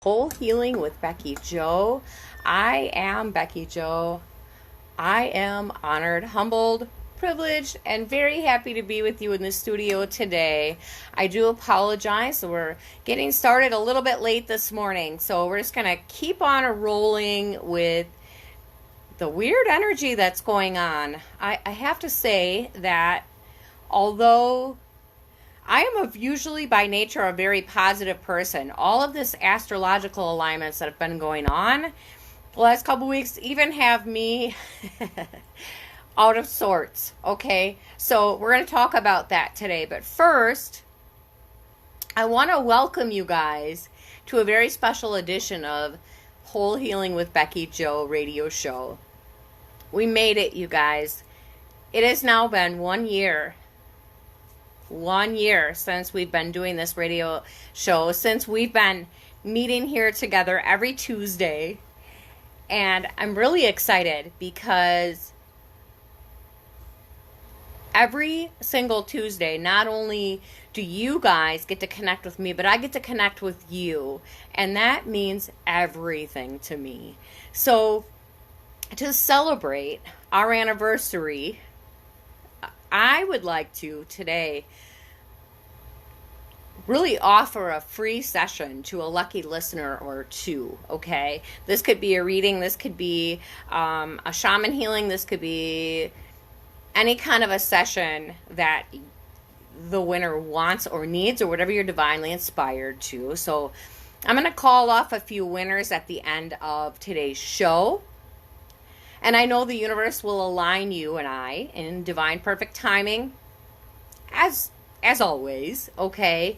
Whole Healing with Becky Jo. I am Becky Jo. I am honored, humbled, privileged, and very happy to be with you in the studio today. I do apologize. We're getting started a little bit late this morning, so we're just going to keep on rolling with the weird energy that's going on. I have to say that although I am usually by nature a very positive person, all of this astrological alignments that have been going on the last couple weeks even have me out of sorts, okay? So we're going to talk about that today. But first, I want to welcome you guys to a very special edition of Whole Healing with Becky Jo Radio Show. We made it, you guys. It has now been 1 year. 1 year since we've been doing this radio show, since we've been meeting here together every Tuesday. And I'm really excited because every single Tuesday, not only do you guys get to connect with me, but I get to connect with you. And that means everything to me. So to celebrate our anniversary, I would like to today really offer a free session to a lucky listener or two, okay? This could be a reading, this could be a shaman healing, this could be any kind of a session that the winner wants or needs or whatever you're divinely inspired to. So I'm going to call off a few winners at the end of today's show. And I know the universe will align you and I in divine perfect timing, as always, okay?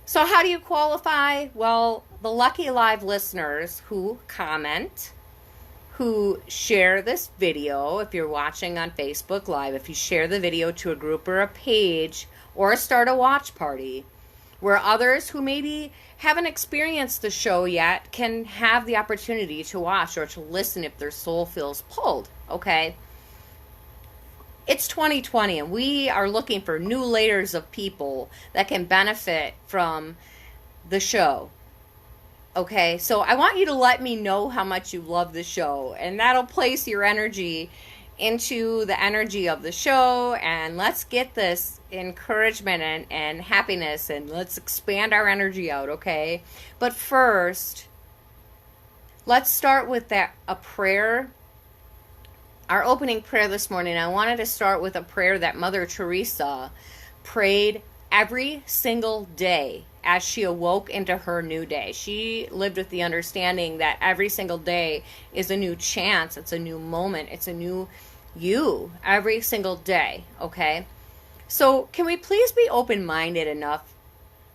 So how do you qualify? Well, the lucky live listeners who comment, who share this video, if you're watching on Facebook Live, if you share the video to a group or a page, or start a watch party, where others who maybe haven't experienced the show yet can have the opportunity to watch or to listen if their soul feels pulled, okay? It's 2020 and we are looking for new layers of people that can benefit from the show, okay? So I want you to let me know how much you love the show, and that'll place your energy into the energy of the show, and let's get this encouragement and happiness, and let's expand our energy out, okay? But first, let's start with a prayer. Our opening prayer this morning, I wanted to start with a prayer that Mother Teresa prayed every single day as she awoke into her new day. She lived with the understanding that every single day is a new chance, it's a new moment, it's a new you every single day, okay? So can we please be open-minded enough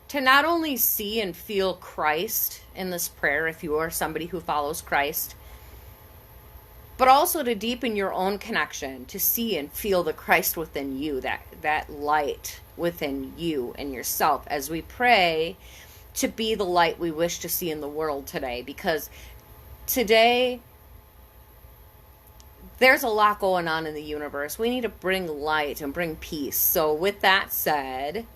to not only see and feel Christ in this prayer, if you are somebody who follows Christ, but also to deepen your own connection, to see and feel the Christ within you, that light within you and yourself, as we pray to be the light we wish to see in the world today. Because today, there's a lot going on in the universe. We need to bring light and bring peace. So with that said,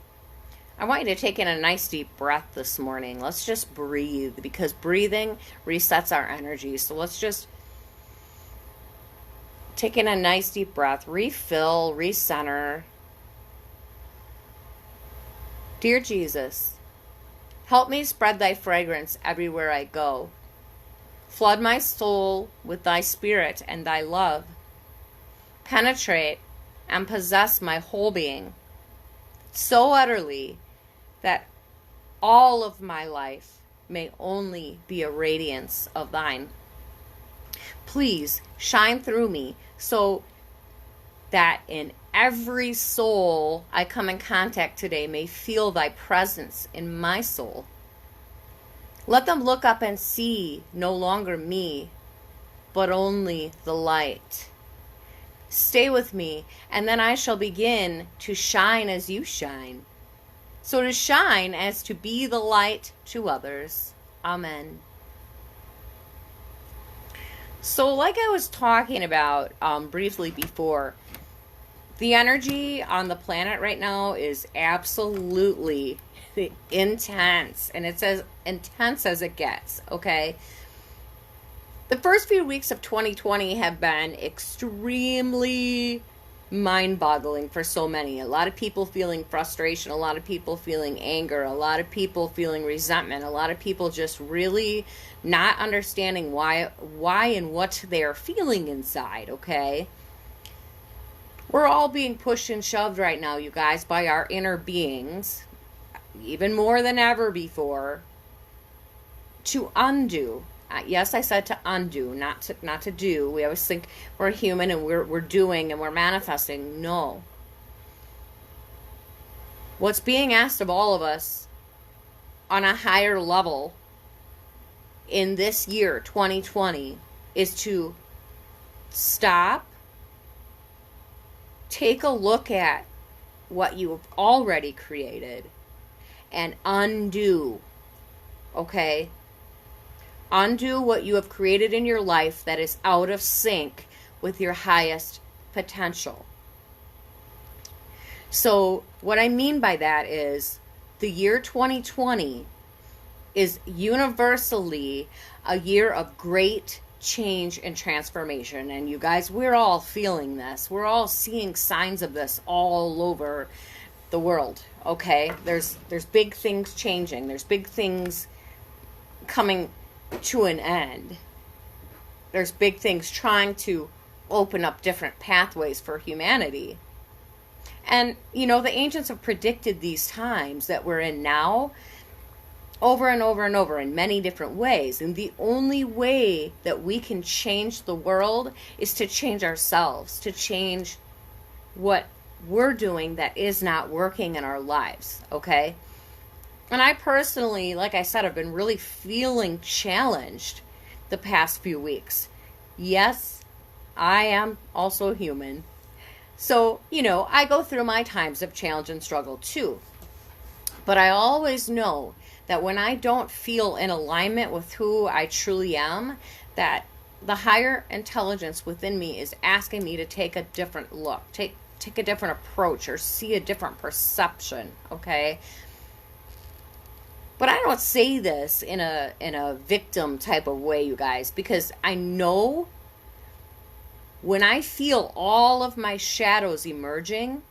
I want you to take in a nice deep breath this morning. Let's just breathe, because breathing resets our energy. So let's just take in a nice deep breath, refill, recenter. Dear Jesus, help me spread thy fragrance everywhere I go. Flood my soul with thy spirit and thy love. Penetrate and possess my whole being so utterly that all of my life may only be a radiance of thine. Please shine through me so that in every soul I come in contact today may feel thy presence in my soul. Let them look up and see no longer me, but only the light. Stay with me, and then I shall begin to shine as you shine. So to shine as to be the light to others. Amen. So like I was talking about briefly before, the energy on the planet right now is absolutely intense, and it's as intense as it gets, okay? The first few weeks of 2020 have been extremely mind-boggling for so many. A lot of people feeling frustration, a lot of people feeling anger, a lot of people feeling resentment, a lot of people just really not understanding why and what they're feeling inside, okay? We're all being pushed and shoved right now, you guys, by our inner beings, even more than ever before, to undo. Yes, I said to undo, not to do. We always think we're human and we're doing and we're manifesting. No. What's being asked of all of us on a higher level in this year, 2020, is to stop, take a look at what you have already created, and undo, okay? Undo what you have created in your life that is out of sync with your highest potential. So what I mean by that is the year 2020 is universally a year of great change and transformation. And you guys, we're all feeling this. We're all seeing signs of this all over the world, okay? There's big things changing. There's big things coming to an end. There's big things trying to open up different pathways for humanity. And, you know, the ancients have predicted these times that we're in now over and over and over in many different ways. And the only way that we can change the world is to change ourselves, to change what we're doing that is not working in our lives, okay? And I personally, like I said, have been really feeling challenged the past few weeks. Yes, I am also human. So, you know, I go through my times of challenge and struggle too. But I always know that when I don't feel in alignment with who I truly am, that the higher intelligence within me is asking me to take a different look, take a different approach, or see a different perception, okay? But I don't say this in a victim type of way, you guys, because I know when I feel all of my shadows emerging,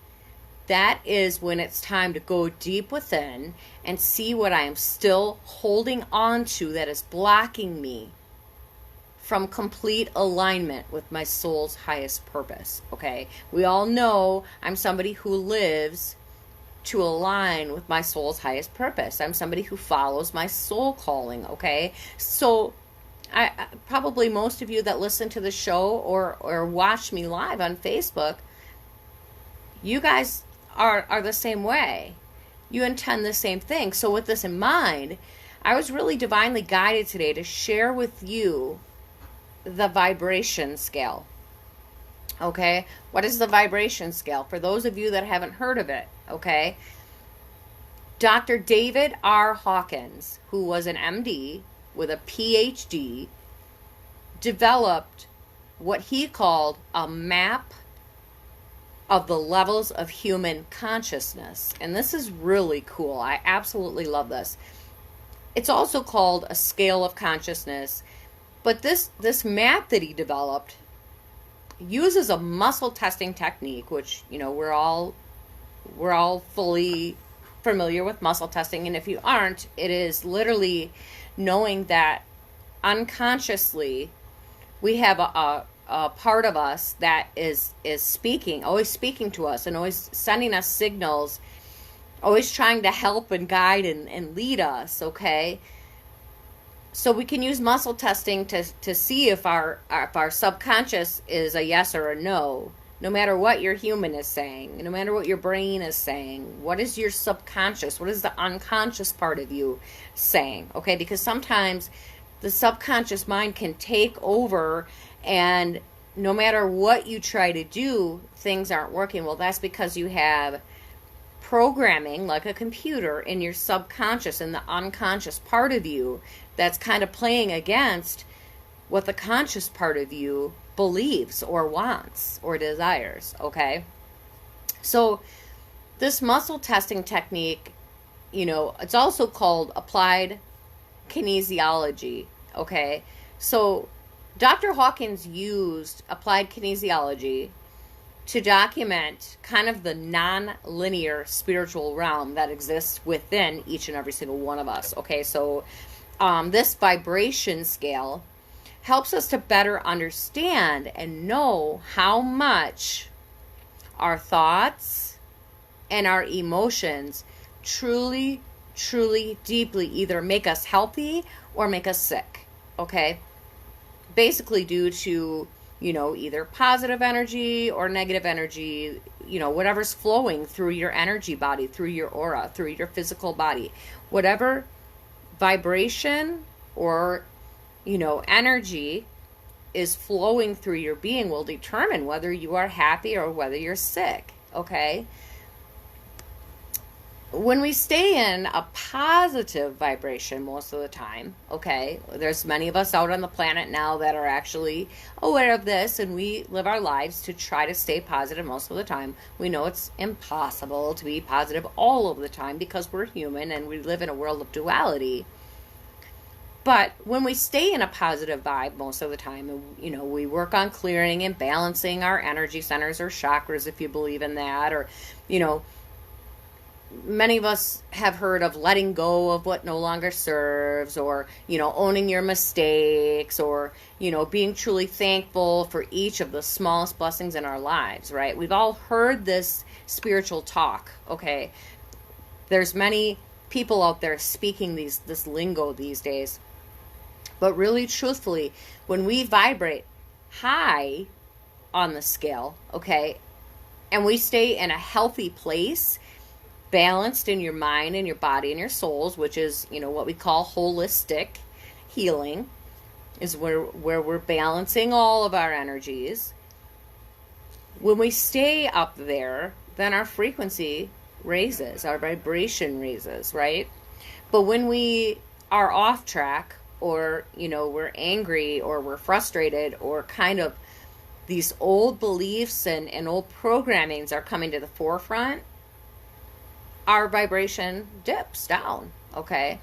that is when it's time to go deep within and see what I am still holding on to that is blocking me from complete alignment with my soul's highest purpose, okay? We all know I'm somebody who lives to align with my soul's highest purpose. I'm somebody who follows my soul calling, okay? So I probably most of you that listen to the show or watch me live on Facebook, you guys are the same way. You intend the same thing. So with this in mind, I was really divinely guided today to share with you the vibration scale. Okay? What is the vibration scale? For those of you that haven't heard of it, okay? Dr. David R. Hawkins, who was an MD with a PhD, developed what he called a map of the levels of human consciousness. And this is really cool. I absolutely love this. It's also called a scale of consciousness. But this map that he developed uses a muscle testing technique, which, you know, we're all fully familiar with muscle testing. And if you aren't, it is literally knowing that unconsciously we have a part of us that is speaking, always speaking to us and always sending us signals, always trying to help and guide and lead us, okay? So we can use muscle testing to see if our subconscious is a yes or a no. No matter what your human is saying, no matter what your brain is saying, what is your subconscious? What is the unconscious part of you saying? Okay, because sometimes the subconscious mind can take over, and no matter what you try to do, things aren't working. Well, that's because you have programming, like a computer, in your subconscious and the unconscious part of you that's kind of playing against what the conscious part of you believes or wants or desires, okay? So this muscle testing technique it's also called applied kinesiology, okay? So Dr. Hawkins used applied kinesiology to document kind of the non-linear spiritual realm that exists within each and every single one of us, okay? So this vibration scale helps us to better understand and know how much our thoughts and our emotions truly, truly, deeply either make us healthy or make us sick, okay? Basically due to, either positive energy or negative energy, whatever's flowing through your energy body, through your aura, through your physical body. Whatever vibration or, energy is flowing through your being will determine whether you are happy or whether you're sick, okay? When we stay in a positive vibration most of the time, okay, there's many of us out on the planet now that are actually aware of this, and we live our lives to try to stay positive most of the time. We know it's impossible to be positive all of the time because we're human and we live in a world of duality. But when we stay in a positive vibe most of the time, and, we work on clearing and balancing our energy centers or chakras, if you believe in that, or, many of us have heard of letting go of what no longer serves, or, owning your mistakes, or, being truly thankful for each of the smallest blessings in our lives, right? We've all heard this spiritual talk, okay? There's many people out there speaking this lingo these days. But really, truthfully, when we vibrate high on the scale, okay, and we stay in a healthy place, balanced in your mind and your body and your souls, which is, what we call holistic healing, is where we're balancing all of our energies. When we stay up there, then our frequency raises, our vibration raises, right? But when we are off track, or, we're angry, or we're frustrated, or kind of these old beliefs and old programmings are coming to the forefront, our vibration dips down, okay?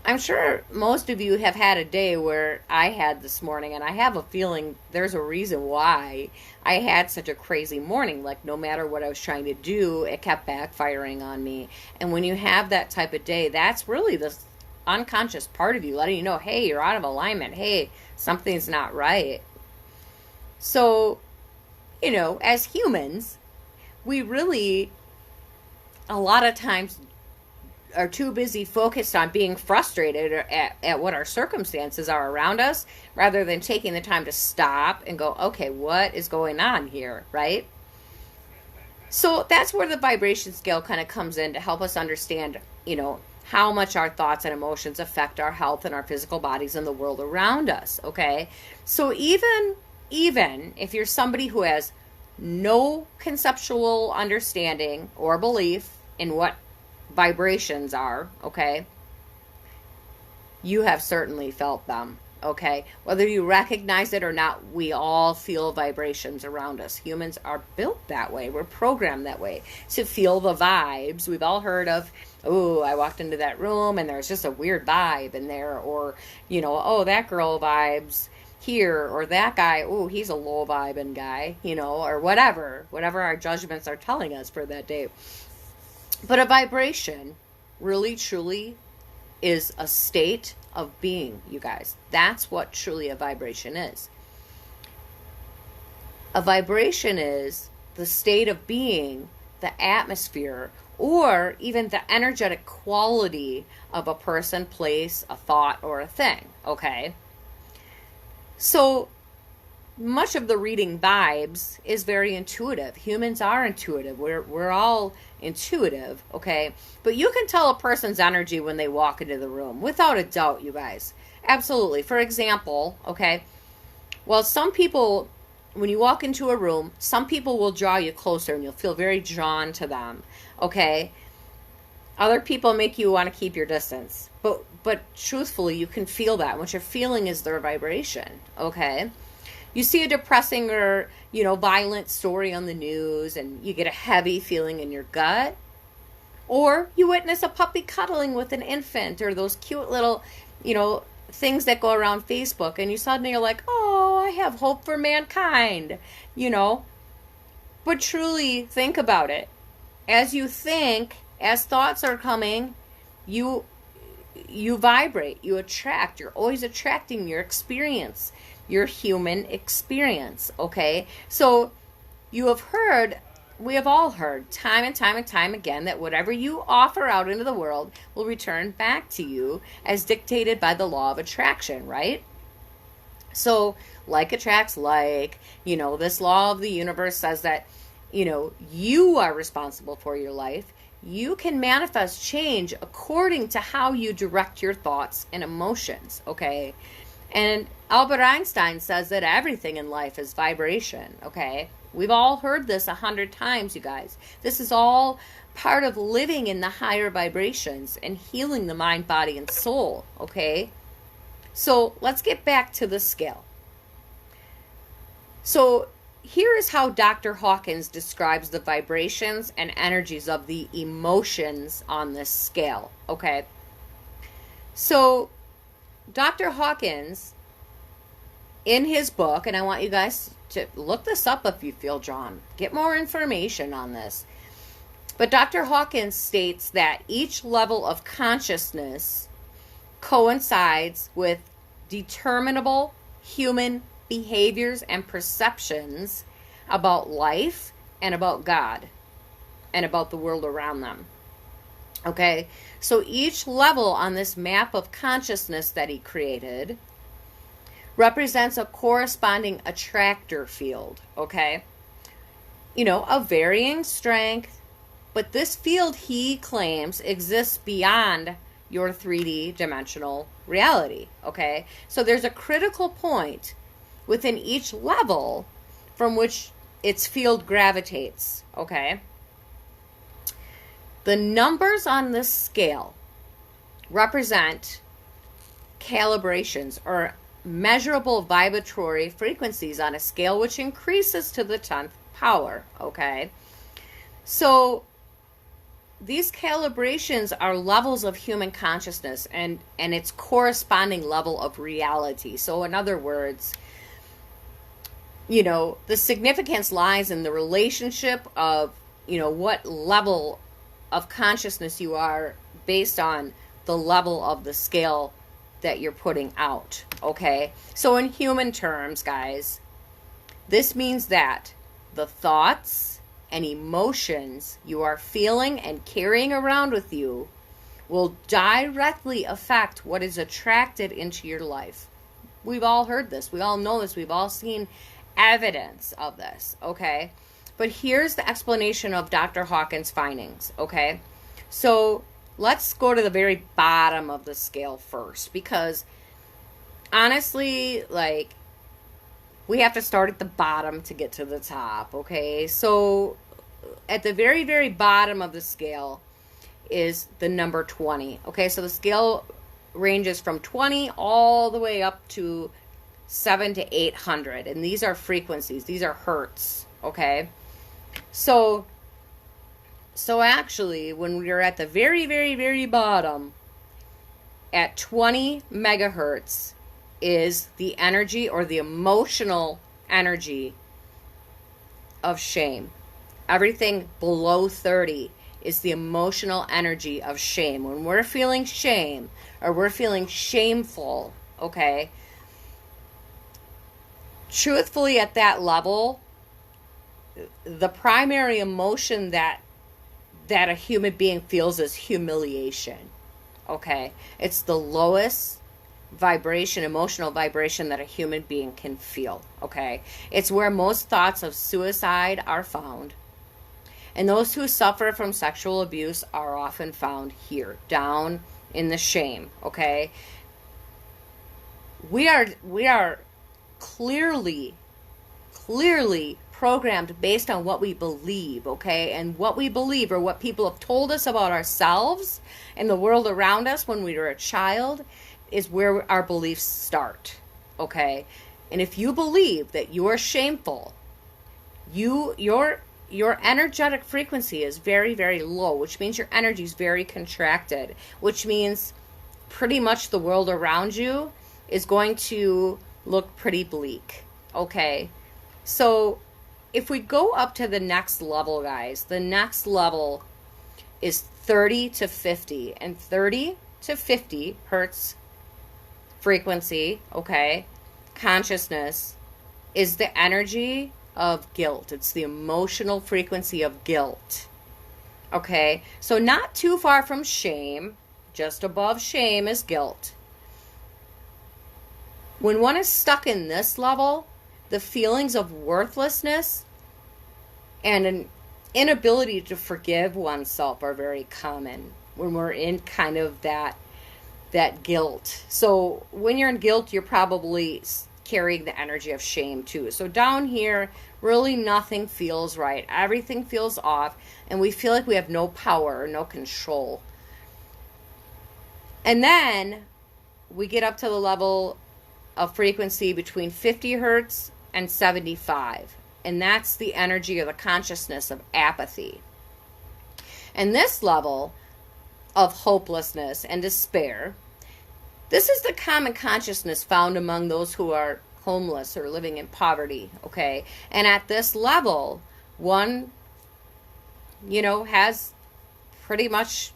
I'm sure most of you have had a day where I had this morning, and I have a feeling there's a reason why I had such a crazy morning. Like, no matter what I was trying to do, it kept backfiring on me. And when you have that type of day, that's really the unconscious part of you letting you know, hey, you're out of alignment. Hey, something's not right. So, as humans, we really, a lot of times, are too busy focused on being frustrated at what our circumstances are around us, rather than taking the time to stop and go, okay, what is going on here, right? So that's where the vibration scale kind of comes in to help us understand, how much our thoughts and emotions affect our health and our physical bodies and the world around us, okay? So even if you're somebody who has no conceptual understanding or belief in what vibrations are, okay, you have certainly felt them, okay? Whether you recognize it or not, we all feel vibrations around us. Humans are built that way. We're programmed that way to feel the vibes. We've all heard of, oh, I walked into that room and there's just a weird vibe in there, or, oh, that girl vibes here, or that guy, oh, he's a low vibing guy, or whatever our judgments are telling us for that day. But a vibration really, truly is a state of being, you guys. That's what truly a vibration is. A vibration is the state of being, the atmosphere, or even the energetic quality of a person, place, a thought, or a thing, okay? So much of the reading vibes is very intuitive. Humans are intuitive. We're all intuitive, okay? But you can tell a person's energy when they walk into the room, without a doubt, you guys. Absolutely. For example, okay, well, some people, when you walk into a room, some people will draw you closer and you'll feel very drawn to them, okay? Other people make you want to keep your distance. But truthfully, you can feel that. What you're feeling is their vibration, okay? You see a depressing or, violent story on the news and you get a heavy feeling in your gut. Or you witness a puppy cuddling with an infant, or those cute little, things that go around Facebook, and you suddenly are like, oh, I have hope for mankind, But truly think about it. As you think, as thoughts are coming, you vibrate, you attract. You're always attracting your experience, your human experience, okay? So we have all heard time and time and time again that whatever you offer out into the world will return back to you as dictated by the law of attraction, right? So like attracts like, this law of the universe says that, you are responsible for your life. You can manifest change according to how you direct your thoughts and emotions, okay? And Albert Einstein says that everything in life is vibration, okay? We've all heard this 100 times, you guys. This is all part of living in the higher vibrations and healing the mind, body, and soul, okay? So let's get back to the scale. So here is how Dr. Hawkins describes the vibrations and energies of the emotions on this scale, okay? So Dr. Hawkins, in his book, and I want you guys to look this up if you feel drawn, get more information on this. But Dr. Hawkins states that each level of consciousness coincides with determinable human behaviors and perceptions about life and about God and about the world around them. Okay, so each level on this map of consciousness that he created represents a corresponding attractor field, okay? Of varying strength, but this field, he claims, exists beyond your 3D dimensional reality, okay? So there's a critical point within each level from which its field gravitates, okay? The numbers on this scale represent calibrations or measurable vibratory frequencies on a scale which increases to the 10th power, okay? So these calibrations are levels of human consciousness and its corresponding level of reality. So in other words, the significance lies in the relationship of, what level of consciousness you are based on the level of the scale that you're putting out, okay? So in human terms, guys, this means that the thoughts and emotions you are feeling and carrying around with you will directly affect what is attracted into your life. We've all heard this. We all know this. We've all seen evidence of this, okay? But here's the explanation of Dr. Hawkins' findings, okay? So let's go to the very bottom of the scale first, because honestly, we have to start at the bottom to get to the top, okay? So at the very, very bottom of the scale is the number 20, okay? So the scale ranges from 20 all the way up to 7 to 800, and these are frequencies, these are hertz, okay? So actually, when we are at the very, very, very bottom, at 20 megahertz is the energy or the emotional energy of shame. Everything below 30 is the emotional energy of shame. When we're feeling shame or we're feeling shameful, okay, truthfully at that level, the primary emotion that a human being feels is humiliation, okay? It's the lowest vibration, emotional vibration that a human being can feel, okay? It's where most thoughts of suicide are found. And those who suffer from sexual abuse are often found here, down in the shame, okay? We are clearly programmed based on what we believe, okay? And what we believe or what people have told us about ourselves and the world around us when we were a child is where our beliefs start, okay? And if you believe that you are shameful, your your energetic frequency is very, very low, which means your energy is very contracted, which means pretty much the world around you is going to look pretty bleak. Okay, so if we go up to the next level, guys, the next level is 30 to 50, and 30 to 50 hertz frequency, okay, consciousness, is the energy of guilt. It's the emotional frequency of guilt. Okay, so not too far from shame, just above shame is guilt. When one is stuck in this level, the feelings of worthlessness and an inability to forgive oneself are very common when we're in kind of that guilt. So when you're in guilt, you're probably carrying the energy of shame too. So down here, really nothing feels right. Everything feels off, and we feel like we have no power or no control. And then we get up to the level of frequency between 50 hertz and 75. And that's the energy or the consciousness of apathy. And this level of hopelessness and despair, this is the common consciousness found among those who are homeless or living in poverty, okay? And at this level, one, has pretty much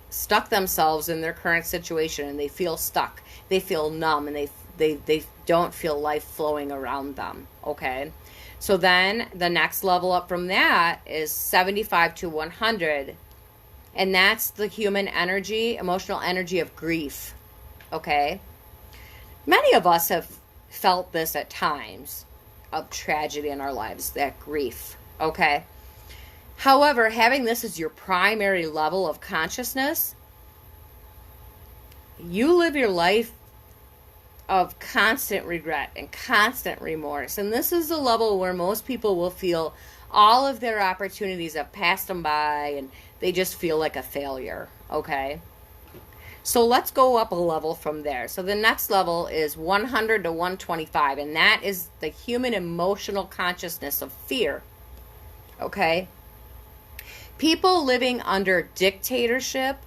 stuck themselves in their current situation, and they feel stuck. They feel numb, and they don't feel life flowing around them, okay? So then the next level up from that is 75 to 100, and that's the human energy, emotional energy of grief, okay? Many of us have felt this at times of tragedy in our lives, that grief, okay? However, having this as your primary level of consciousness, you live your life of constant regret and constant remorse. And this is the level where most people will feel all of their opportunities have passed them by and they just feel like a failure, okay? So let's go up a level from there. So the next level is 100 to 125, and that is the human emotional consciousness of fear, okay? People living under dictatorship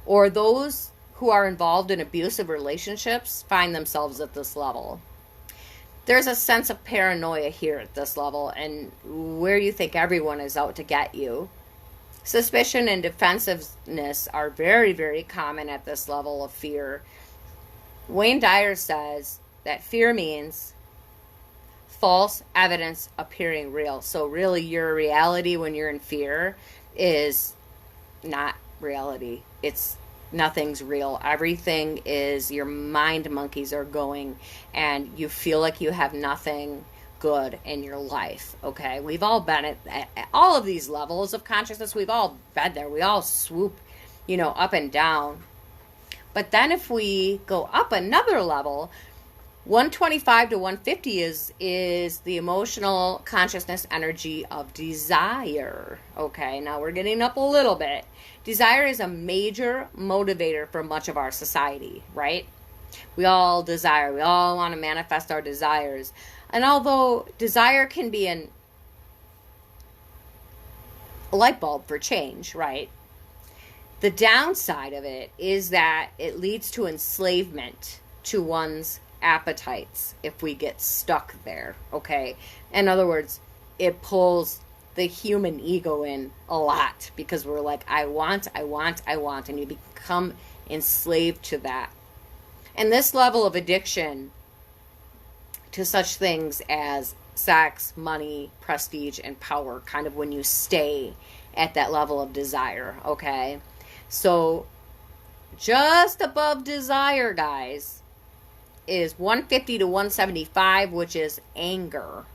or those who are involved in abusive relationships find themselves at this level. There's a sense of paranoia here at this level, and where you think everyone is out to get you. Suspicion and defensiveness are very, very common at this level of fear. Wayne Dyer says that fear means false evidence appearing real. So really your reality when you're in fear is not reality. It's nothing's real. Everything is, your mind monkeys are going, and you feel like you have nothing good in your life, okay? We've all been at all of these levels of consciousness. We've all been there. We all swoop, up and down. But then if we go up another level, 125 to 150 is the emotional consciousness energy of desire, okay? Now we're getting up a little bit. Desire is a major motivator for much of our society, right? We all desire. We all want to manifest our desires. And although desire can be a light bulb for change, right? The downside of it is that it leads to enslavement to one's appetites if we get stuck there, okay? In other words, it pulls the human ego in a lot because we're like, I want, and you become enslaved to that. And this level of addiction to such things as sex, money, prestige, and power, kind of when you stay at that level of desire, okay? So just above desire, guys, is 150 to 175, which is anger.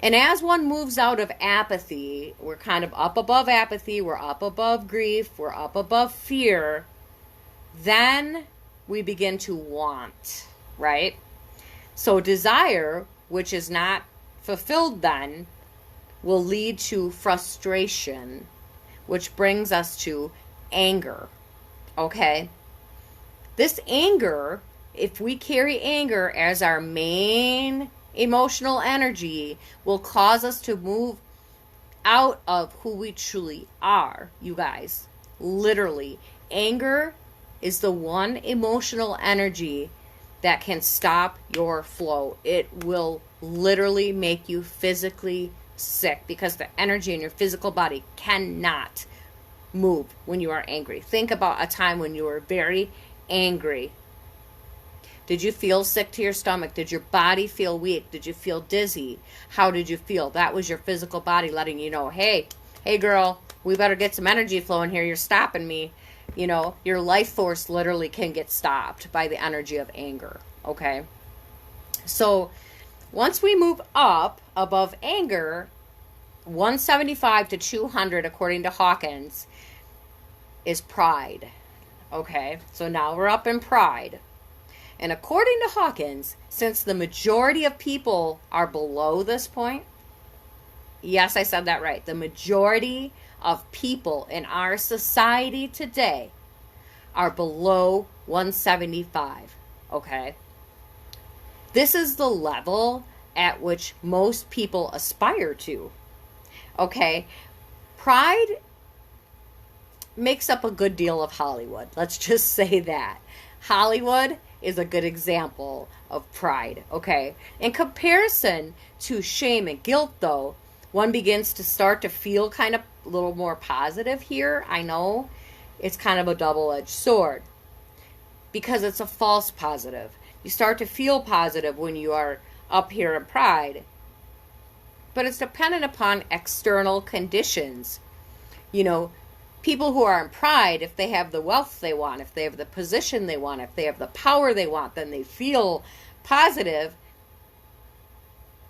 And as one moves out of apathy, we're kind of up above apathy, we're up above grief, we're up above fear, then we begin to want, right? So desire, which is not fulfilled then, will lead to frustration, which brings us to anger, okay? This anger, if we carry anger as our main emotional energy will cause us to move out of who we truly are, you guys. Literally, anger is the one emotional energy that can stop your flow. It will literally make you physically sick because the energy in your physical body cannot move when you are angry. Think about a time when you were very angry. Did you feel sick to your stomach? Did your body feel weak? Did you feel dizzy? How did you feel? That was your physical body letting you know, hey girl, we better get some energy flowing here. You're stopping me. You know, your life force literally can get stopped by the energy of anger. Okay. So once we move up above anger, 175 to 200, according to Hawkins, is pride. Okay. So now we're up in pride. And according to Hawkins, since the majority of people are below this point, yes, I said that right. The majority of people in our society today are below 175. Okay? This is the level at which most people aspire to. Okay? Pride makes up a good deal of Hollywood. Let's just say that. Hollywood is a good example of pride, okay? In comparison to shame and guilt, though, one begins to start to feel kind of a little more positive here. I know it's kind of a double-edged sword because it's a false positive. You start to feel positive when you are up here in pride, but it's dependent upon external conditions. You know, people who are in pride, if they have the wealth they want, if they have the position they want, if they have the power they want, then they feel positive.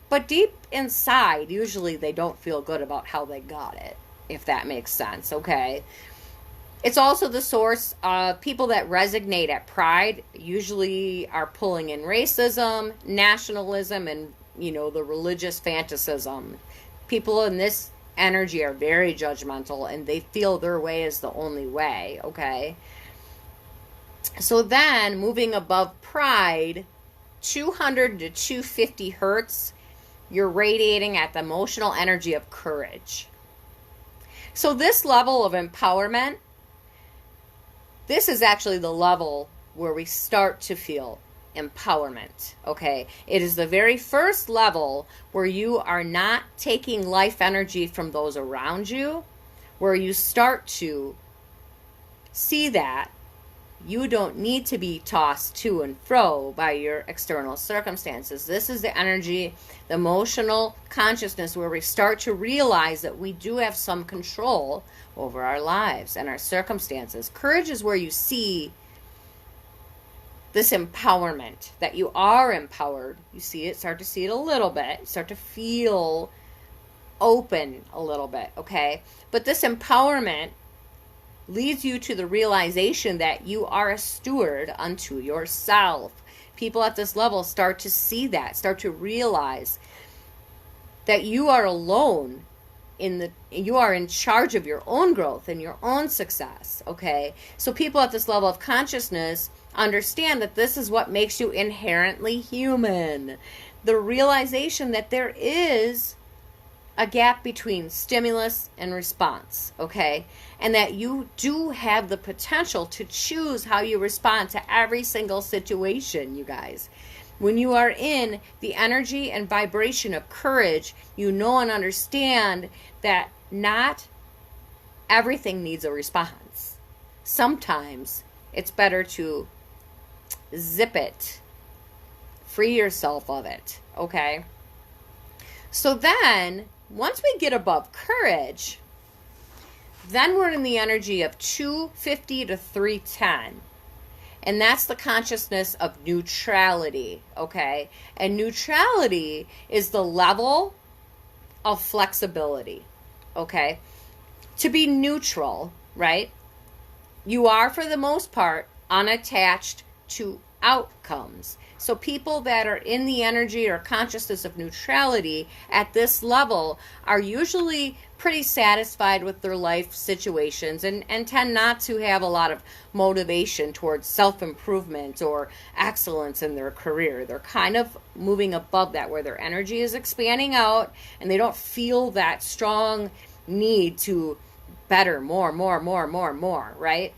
But deep inside, usually they don't feel good about how they got it, if that makes sense, okay? It's also the source of people that resonate at pride usually are pulling in racism, nationalism, and, you know, the religious fanaticism. People in this energy are very judgmental and they feel their way is the only way, okay? So then, moving above pride, 200 to 250 hertz, you're radiating at the emotional energy of courage. So this level of empowerment, this is actually the level where we start to feel empowerment, okay? It is the very first level where you are not taking life energy from those around you, where you start to see that you don't need to be tossed to and fro by your external circumstances. This is the energy, the emotional consciousness where we start to realize that we do have some control over our lives and our circumstances. Courage is where you see this empowerment, that you are empowered. You see it, start to see it a little bit, start to feel open a little bit, okay? But this empowerment leads you to the realization that you are a steward unto yourself. People at this level start to see that, start to realize that you are alone you are in charge of your own growth and your own success, okay? So people at this level of consciousness understand that this is what makes you inherently human. The realization that there is a gap between stimulus and response, okay? And that you do have the potential to choose how you respond to every single situation, you guys. When you are in the energy and vibration of courage, you know and understand that not everything needs a response. Sometimes it's better to zip it, free yourself of it, okay? So then, once we get above courage, then we're in the energy of 250 to 310. And that's the consciousness of neutrality, okay? And neutrality is the level of flexibility, okay? To be neutral, right? You are, for the most part, unattached to outcomes. So people that are in the energy or consciousness of neutrality at this level are usually pretty satisfied with their life situations and tend not to have a lot of motivation towards self-improvement or excellence in their career. They're kind of moving above that, where their energy is expanding out and they don't feel that strong need to better, more, right?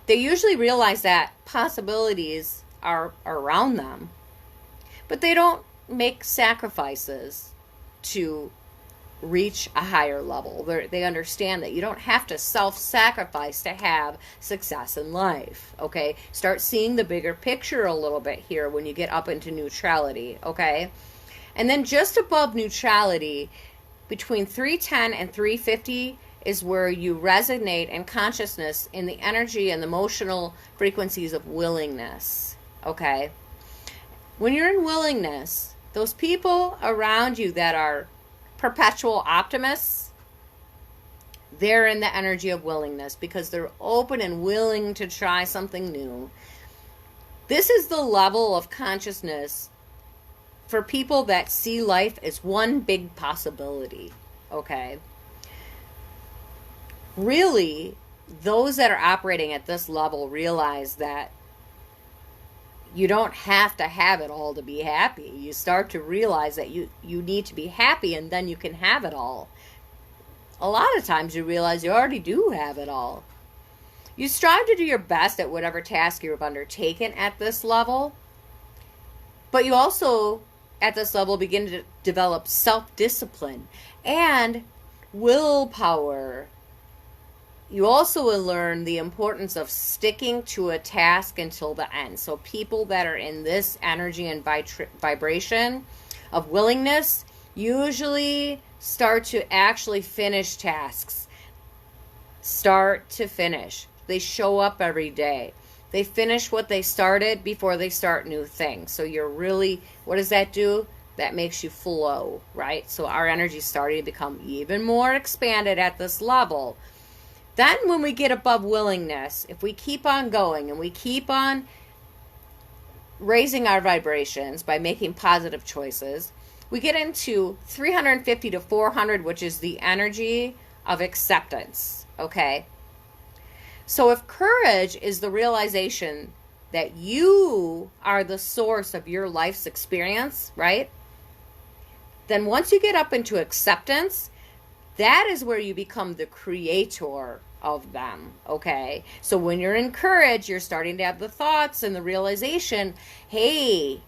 They usually realize that possibilities are around them, but they don't make sacrifices to reach a higher level. They understand that you don't have to self-sacrifice to have success in life, okay? Start seeing the bigger picture a little bit here when you get up into neutrality, okay? And then just above neutrality, between 310 and 350, is where you resonate in consciousness in the energy and the emotional frequencies of willingness, okay? When you're in willingness, those people around you that are perpetual optimists, they're in the energy of willingness because they're open and willing to try something new. This is the level of consciousness for people that see life as one big possibility, okay? Really, those that are operating at this level realize that you don't have to have it all to be happy. You start to realize that you need to be happy and then you can have it all. A lot of times you realize you already do have it all. You strive to do your best at whatever task you've undertaken at this level, but you also, at this level, begin to develop self-discipline and willpower. You also will learn the importance of sticking to a task until the end. So people that are in this energy and vibration of willingness usually start to actually finish tasks. Start to finish. They show up every day. They finish what they started before they start new things. So you're really, what does that do? That makes you flow, right? So our energy is starting to become even more expanded at this level. Then when we get above willingness, if we keep on going and we keep on raising our vibrations by making positive choices, we get into 350 to 400, which is the energy of acceptance, okay? So if courage is the realization that you are the source of your life's experience, right? Then once you get up into acceptance, that is where you become the creator of them, okay? So when you're in courage, you're starting to have the thoughts and the realization, hey,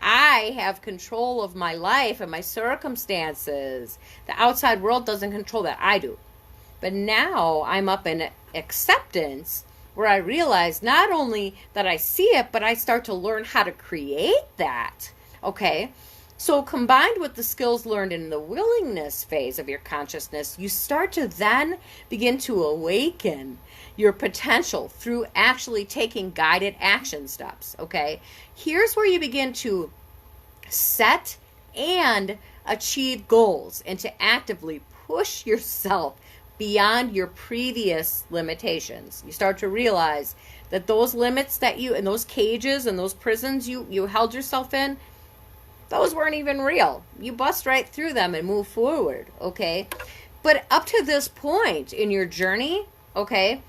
I have control of my life and my circumstances. The outside world doesn't control that. I do. But now I'm up in acceptance where I realize not only that I see it, but I start to learn how to create that, okay? So combined with the skills learned in the willingness phase of your consciousness, you start to then begin to awaken your potential through actually taking guided action steps, okay? Here's where you begin to set and achieve goals and to actively push yourself beyond your previous limitations. You start to realize that those limits that you, and those cages and those prisons you held yourself in, those weren't even real. You bust right through them and move forward, okay? But up to this point in your journey, okay,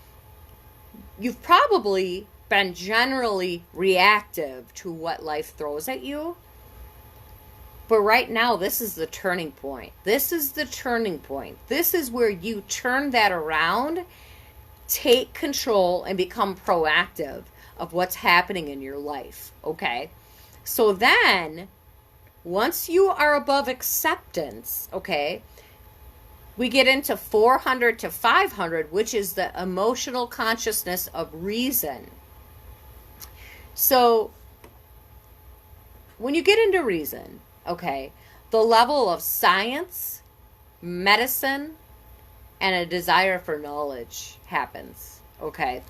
you've probably been generally reactive to what life throws at you. But right now, this is the turning point. This is the turning point. This is where you turn that around, take control, and become proactive of what's happening in your life, okay? So then, once you are above acceptance, okay, we get into 400 to 500, which is the emotional consciousness of reason. So, when you get into reason, okay, the level of science, medicine, and a desire for knowledge happens, okay?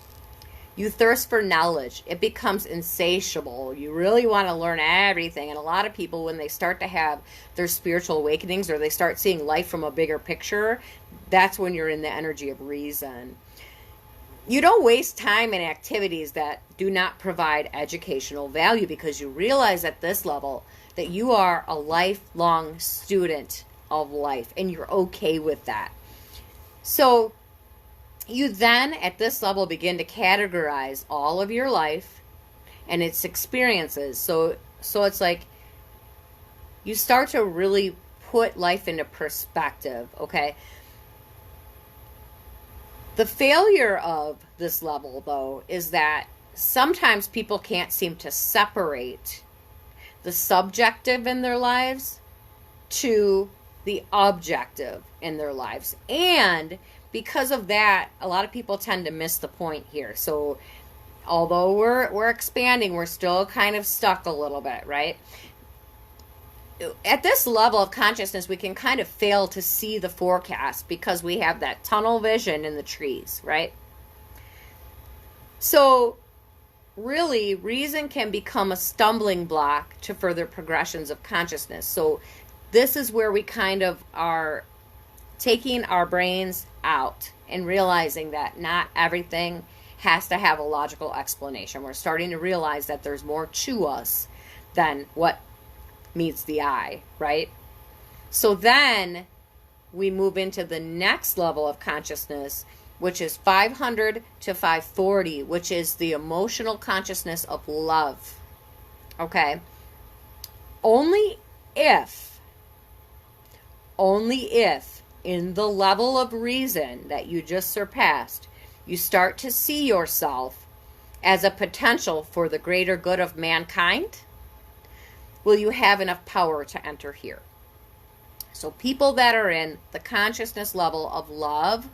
You thirst for knowledge. It becomes insatiable. You really want to learn everything. And a lot of people, when they start to have their spiritual awakenings or they start seeing life from a bigger picture, that's when you're in the energy of reason. You don't waste time in activities that do not provide educational value, because you realize at this level that you are a lifelong student of life, and you're okay with that. So you then at this level begin to categorize all of your life and its experiences. So it's like you start to really put life into perspective, okay? The failure of this level, though, is that sometimes people can't seem to separate the subjective in their lives to the objective in their lives. And because of that, a lot of people tend to miss the point here. So although we're expanding, we're still kind of stuck a little bit, right? At this level of consciousness, we can kind of fail to see the forecast because we have that tunnel vision in the trees, right? So really, reason can become a stumbling block to further progressions of consciousness. So this is where we kind of are taking our brains out and realizing that not everything has to have a logical explanation. We're starting to realize that there's more to us than what meets the eye, right? So then we move into the next level of consciousness, which is 500 to 540, which is the emotional consciousness of love. Okay? Only if in the level of reason that you just surpassed, you start to see yourself as a potential for the greater good of mankind, will you have enough power to enter here. So people that are in the consciousness level of love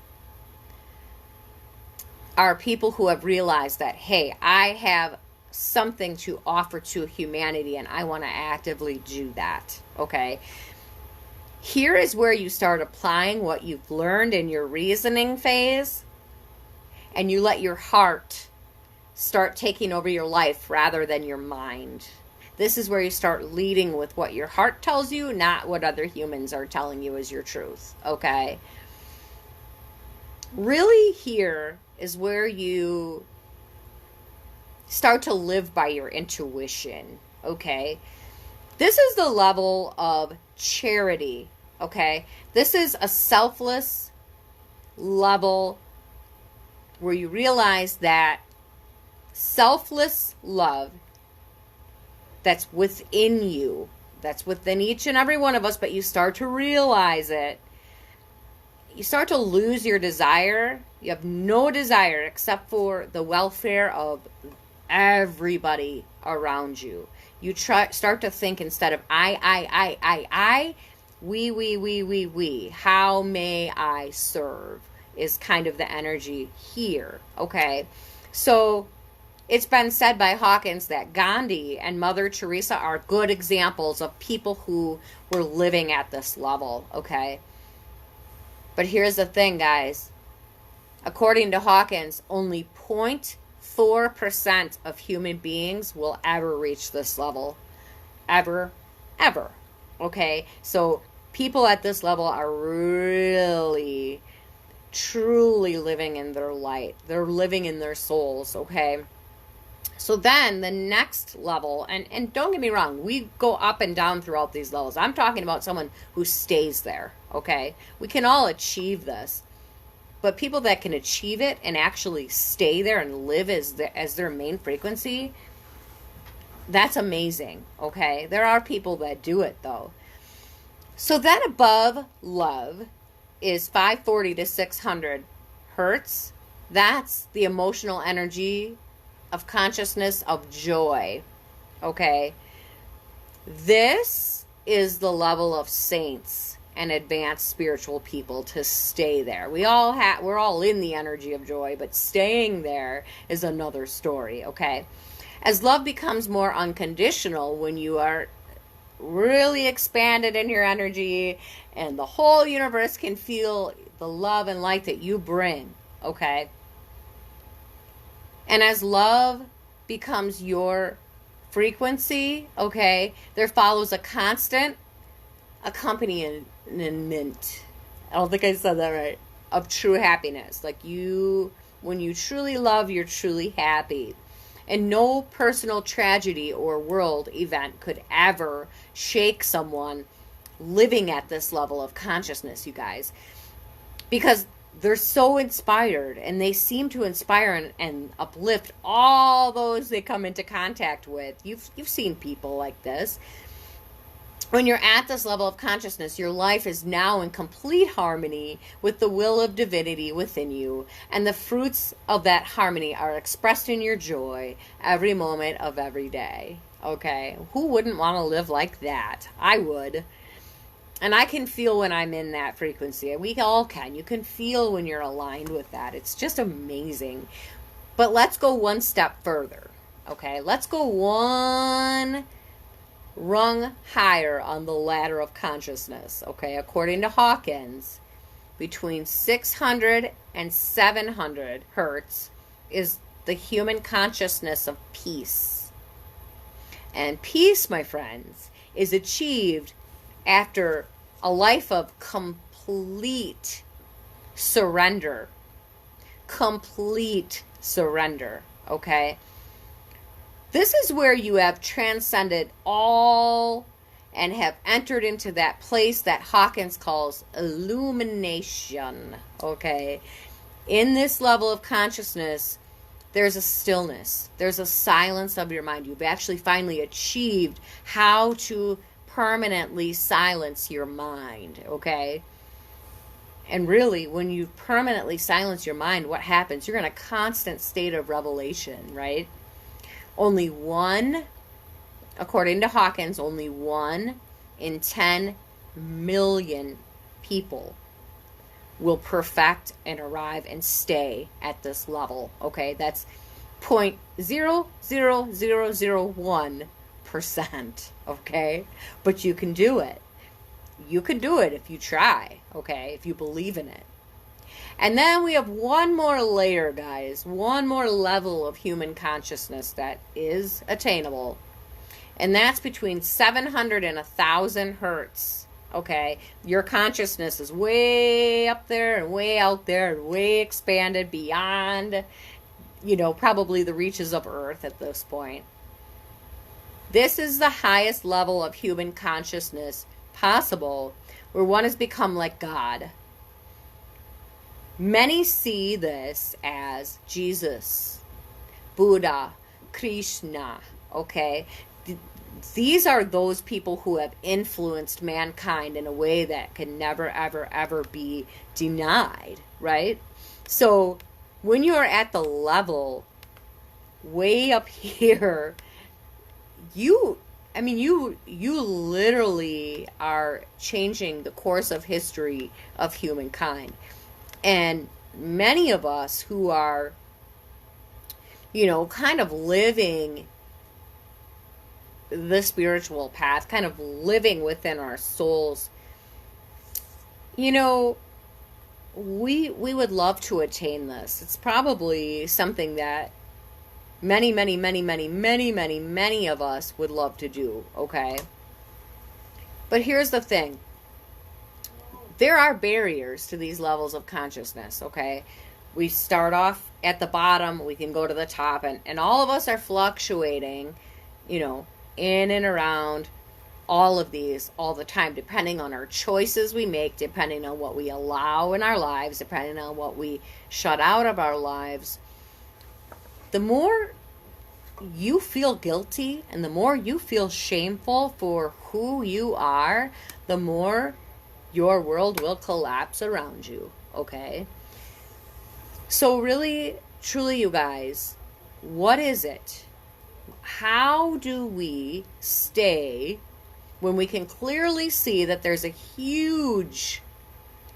are people who have realized that, hey, I have something to offer to humanity and I want to actively do that, okay? Here is where you start applying what you've learned in your reasoning phase, and you let your heart start taking over your life rather than your mind. This is where you start leading with what your heart tells you, not what other humans are telling you is your truth, okay? Really, here is where you start to live by your intuition, okay? This is the level of charity, okay? This is a selfless level where you realize that selfless love that's within you, that's within each and every one of us, but you start to realize it. You start to lose your desire. You have no desire except for the welfare of everybody around you. You start to think instead of I, we. How may I serve is kind of the energy here, okay? So it's been said by Hawkins that Gandhi and Mother Teresa are good examples of people who were living at this level, okay? But here's the thing, guys. According to Hawkins, only 0.4% of human beings will ever reach this level. Ever. Okay? So people at this level are really, truly living in their light. They're living in their souls, okay? So then the next level, and don't get me wrong, we go up and down throughout these levels. I'm talking about someone who stays there, okay? We can all achieve this. But people that can achieve it and actually stay there and live as their main frequency, that's amazing, okay? There are people that do it, though. So then above love is 540 to 600 hertz. That's the emotional energy of consciousness of joy, okay? This is the level of saints and advanced spiritual people to stay there. We're all in the energy of joy, but staying there is another story, okay? As love becomes more unconditional, when you are really expanded in your energy and the whole universe can feel the love and light that you bring, okay? And as love becomes your frequency, okay, there follows a constant accompaniment, I don't think I said that right, of true happiness. Like you When you truly love, you're truly happy. And no personal tragedy or world event could ever shake someone living at this level of consciousness, you guys. Because they're so inspired, and they seem to inspire and uplift all those they come into contact with. You've seen people like this. When you're at this level of consciousness, your life is now in complete harmony with the will of divinity within you, and the fruits of that harmony are expressed in your joy every moment of every day. Okay? Who wouldn't want to live like that? I would. And I can feel when I'm in that frequency. We all can. You can feel when you're aligned with that. It's just amazing. But let's go one step further. Okay? Let's go one rung higher on the ladder of consciousness. Okay? According to Hawkins, between 600 and 700 hertz is the human consciousness of peace. And peace, my friends, is achieved after a life of complete surrender. Complete surrender, okay? This is where you have transcended all and have entered into that place that Hawkins calls illumination, okay? In this level of consciousness, there's a stillness. There's a silence of your mind. You've actually finally achieved how to permanently silence your mind, okay? And really, when you permanently silence your mind, what happens? You're in a constant state of revelation, right? Only one, according to Hawkins, only 1 in 10 million people will perfect and arrive and stay at this level, okay? That's 0.00001%, okay? But you can do it. You can do it if you try, okay? If you believe in it. And then we have one more layer, guys. One more level of human consciousness that is attainable. And that's between 700 and 1,000 hertz, okay? Your consciousness is way up there and way out there and way expanded beyond, probably the reaches of Earth at this point. This is the highest level of human consciousness possible, where one has become like God. Many see this as Jesus, Buddha, Krishna, okay? These are those people who have influenced mankind in a way that can never, ever, ever be denied, right? So when you're at the level way up here, you literally are changing the course of history of humankind. And many of us who are, kind of living the spiritual path, kind of living within our souls, we would love to attain this. It's probably something that many of us would love to do, okay? But here's the thing. There are barriers to these levels of consciousness, okay? We start off at the bottom, we can go to the top, and all of us are fluctuating, in and around all of these all the time, depending on our choices we make, depending on what we allow in our lives, depending on what we shut out of our lives. The more you feel guilty and the more you feel shameful for who you are, the more your world will collapse around you, okay? So really, truly, you guys, what is it? How do we stay when we can clearly see that there's a huge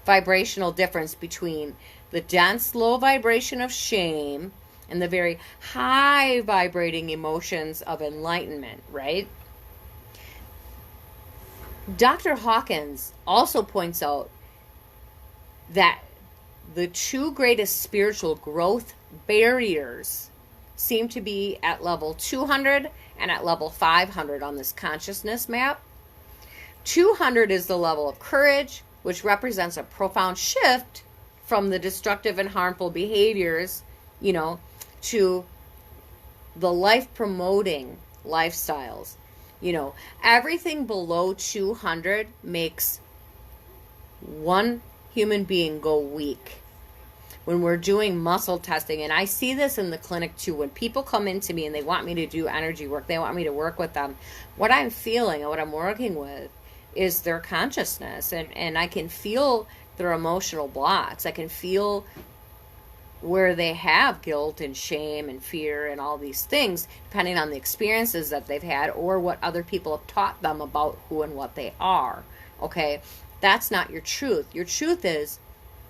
vibrational difference between the dense, low vibration of shame and the very high vibrating emotions of enlightenment, right? Dr. Hawkins also points out that the two greatest spiritual growth barriers seem to be at level 200 and at level 500 on this consciousness map. 200 is the level of courage, which represents a profound shift from the destructive and harmful behaviors to the life promoting lifestyles. Everything below 200 makes one human being go weak. When we're doing muscle testing, and I see this in the clinic too, when people come into me and they want me to do energy work, they want me to work with them, what I'm feeling and what I'm working with is their consciousness, and I can feel their emotional blocks. I can feel where they have guilt and shame and fear and all these things, depending on the experiences that they've had or what other people have taught them about who and what they are. Okay? That's not your truth. Your truth is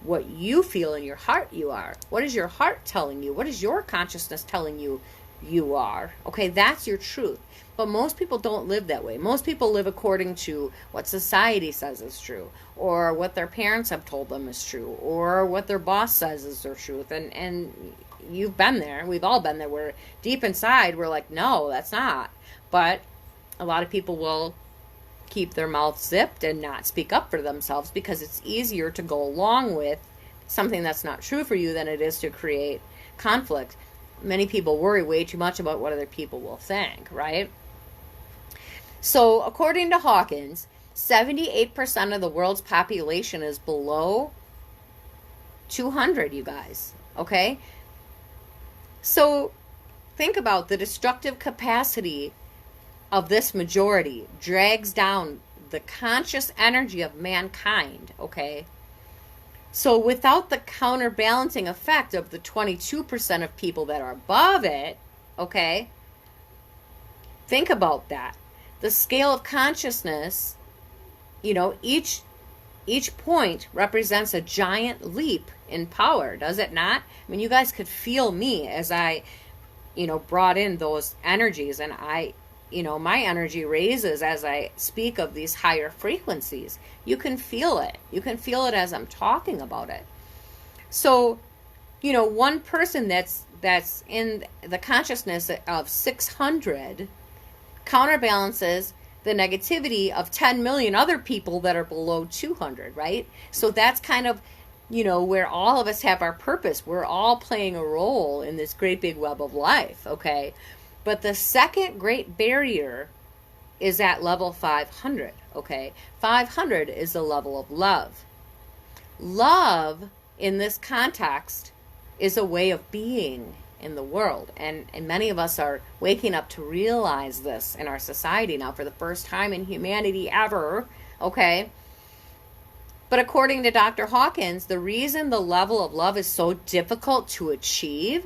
what you feel in your heart you are. What is your heart telling you? What is your consciousness telling you you are? Okay, that's your truth. But most people don't live that way. Most people live according to what society says is true, or what their parents have told them is true, or what their boss says is their truth. And you've been there. We've all been there. Where deep inside we're like, no, that's not. But a lot of people will keep their mouth zipped and not speak up for themselves because it's easier to go along with something that's not true for you than it is to create conflict. Many people worry way too much about what other people will think, right? So according to Hawkins, 78% of the world's population is below 200, you guys, okay? So think about the destructive capacity of this majority drags down the conscious energy of mankind, okay? So without the counterbalancing effect of the 22% of people that are above it, okay? Think about that. The scale of consciousness, each point represents a giant leap in power, does it not? I mean, you guys could feel me as I, brought in those energies, and my energy raises as I speak of these higher frequencies. You can feel it. You can feel it as I'm talking about it. So, one person that's in the consciousness of 600 counterbalances the negativity of 10 million other people that are below 200, right? So that's kind of, where all of us have our purpose. We're all playing a role in this great big web of life, okay? But the second great barrier is at level 500, okay? 500 is the level of love. Love, in this context, is a way of being in the world. And many of us are waking up to realize this in our society now for the first time in humanity ever, okay? But according to Dr. Hawkins, the reason the level of love is so difficult to achieve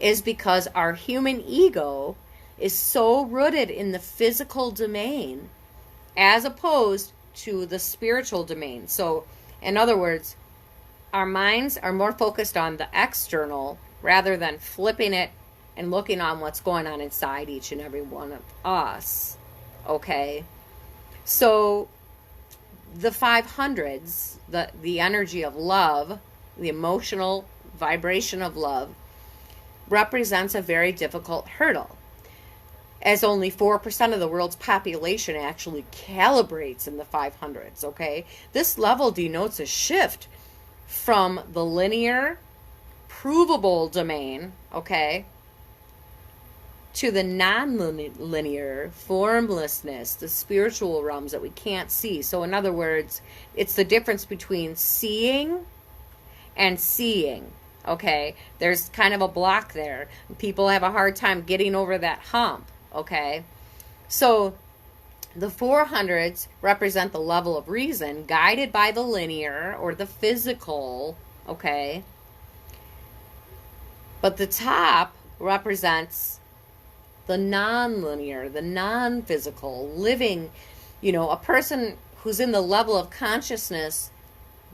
is because our human ego is so rooted in the physical domain as opposed to the spiritual domain. So, in other words, our minds are more focused on the external rather than flipping it and looking on what's going on inside each and every one of us. Okay? So, the 500s, the energy of love, the emotional vibration of love, represents a very difficult hurdle, as only 4% of the world's population actually calibrates in the 500s, okay? This level denotes a shift from the linear, provable domain, okay, to the non-linear formlessness, the spiritual realms that we can't see. So in other words, it's the difference between seeing and seeing. Okay, there's kind of a block there. People have a hard time getting over that hump, okay? So the 400s represent the level of reason guided by the linear or the physical, okay? But the top represents the non-linear, the non-physical, living, a person who's in the level of consciousness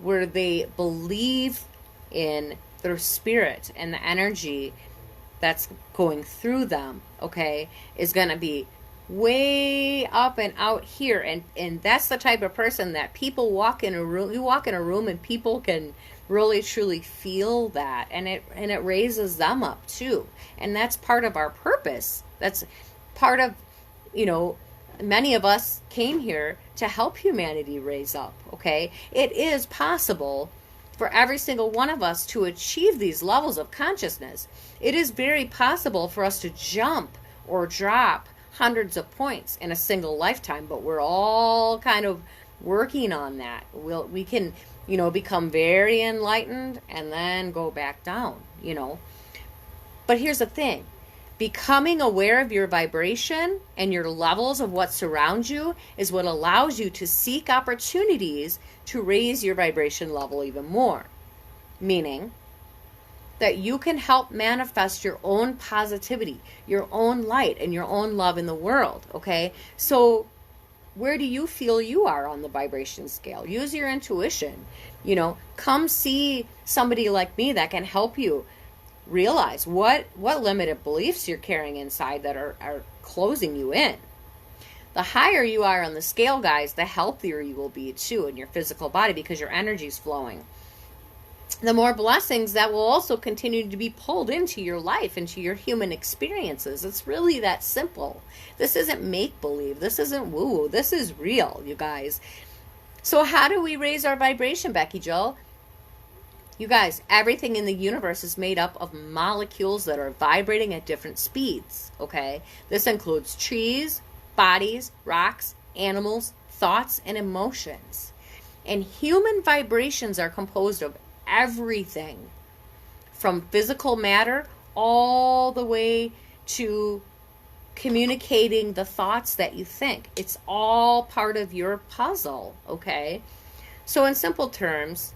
where they believe in their spirit and the energy that's going through them, okay, is going to be way up and out here. And that's the type of person that people walk in a room, you walk in a room and people can really truly feel that, and it raises them up too. And that's part of our purpose. That's part of, many of us came here to help humanity raise up, okay? It is possible for every single one of us to achieve these levels of consciousness. It is very possible for us to jump or drop hundreds of points in a single lifetime, but we're all kind of working on that. We can, become very enlightened and then go back down, But here's the thing. Becoming aware of your vibration and your levels of what surrounds you is what allows you to seek opportunities to raise your vibration level even more. Meaning that you can help manifest your own positivity, your own light, and your own love in the world, okay? So where do you feel you are on the vibration scale? Use your intuition. Come see somebody like me that can help you realize what limited beliefs you're carrying inside that are closing you in. The higher you are on the scale, guys, the healthier you will be too in your physical body because your energy is flowing. The more blessings that will also continue to be pulled into your life, into your human experiences. It's really that simple. This isn't make-believe. This isn't woo-woo. This is real, you guys. So how do we raise our vibration, Becky Jo? You guys, everything in the universe is made up of molecules that are vibrating at different speeds, okay? This includes trees, bodies, rocks, animals, thoughts, and emotions. And human vibrations are composed of everything from physical matter all the way to communicating the thoughts that you think. It's all part of your puzzle, okay? So in simple terms,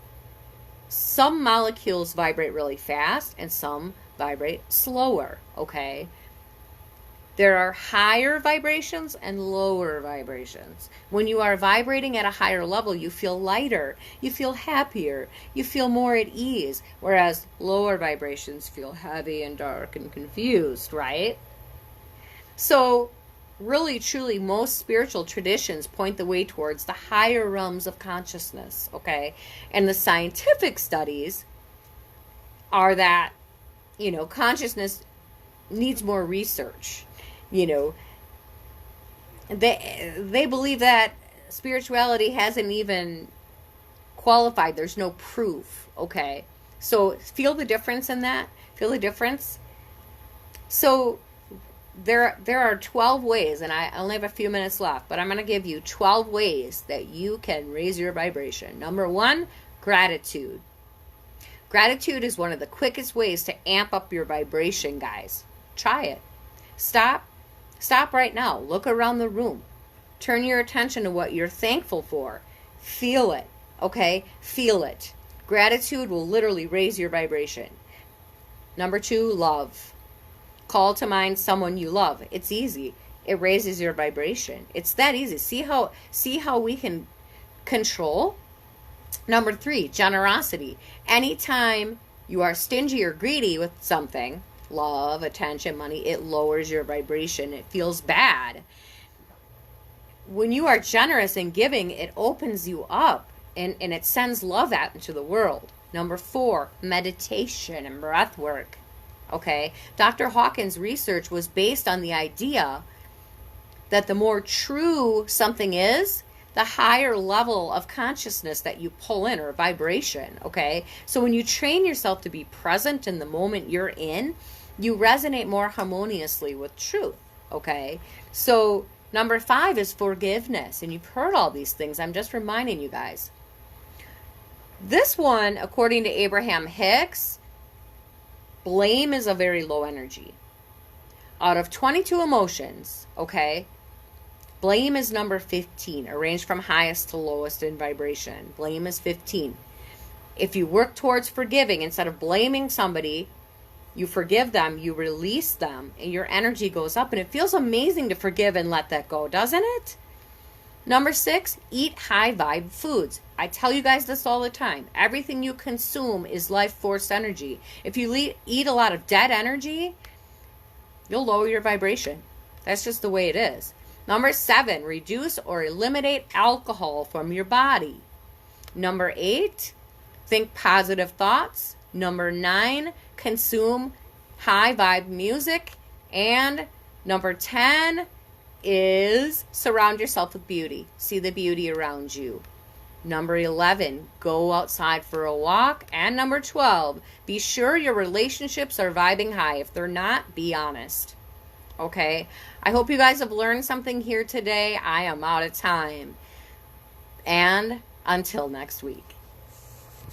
some molecules vibrate really fast and some vibrate slower, okay? There are higher vibrations and lower vibrations. When you are vibrating at a higher level, you feel lighter, you feel happier, you feel more at ease, whereas lower vibrations feel heavy and dark and confused, right? So really, truly, most spiritual traditions point the way towards the higher realms of consciousness, okay? And the scientific studies are that, consciousness needs more research. They believe that spirituality hasn't even qualified. There's no proof, okay? So feel the difference in that? Feel the difference? So there are 12 ways, and I only have a few minutes left, but I'm going to give you 12 ways that you can raise your vibration. Number 1, gratitude. Gratitude is one of the quickest ways to amp up your vibration, guys. Try it. Stop right now. Look around the room. Turn your attention to what you're thankful for. Feel it, okay? Feel it. Gratitude will literally raise your vibration. Number 2, love. Call to mind someone you love. It's easy. It raises your vibration. It's that easy. See how we can control? Number 3, generosity. Anytime you are stingy or greedy with something, love, attention, money, it lowers your vibration. It feels bad. When you are generous and giving, it opens you up and it sends love out into the world. Number 4, meditation and breath work. Okay, Dr. Hawkins' research was based on the idea that the more true something is, the higher level of consciousness that you pull in, or vibration, okay? So when you train yourself to be present in the moment you're in, you resonate more harmoniously with truth, okay? So number 5 is forgiveness, and you've heard all these things. I'm just reminding you guys. This one, according to Abraham Hicks, blame is a very low energy. Out of 22 emotions, okay, blame is number 15, arranged from highest to lowest in vibration. Blame is 15. If you work towards forgiving, instead of blaming somebody, you forgive them, you release them, and your energy goes up. And it feels amazing to forgive and let that go, doesn't it? Number 6, eat high vibe foods. I tell you guys this all the time. Everything you consume is life force energy. If you eat a lot of dead energy, you'll lower your vibration. That's just the way it is. Number 7, reduce or eliminate alcohol from your body. Number 8, think positive thoughts. Number 9, consume high vibe music. And number 10 is surround yourself with beauty. See the beauty around you. Number 11, go outside for a walk. And number 12, be sure your relationships are vibing high. If they're not, be honest. Okay? I hope you guys have learned something here today. I am out of time. And until next week.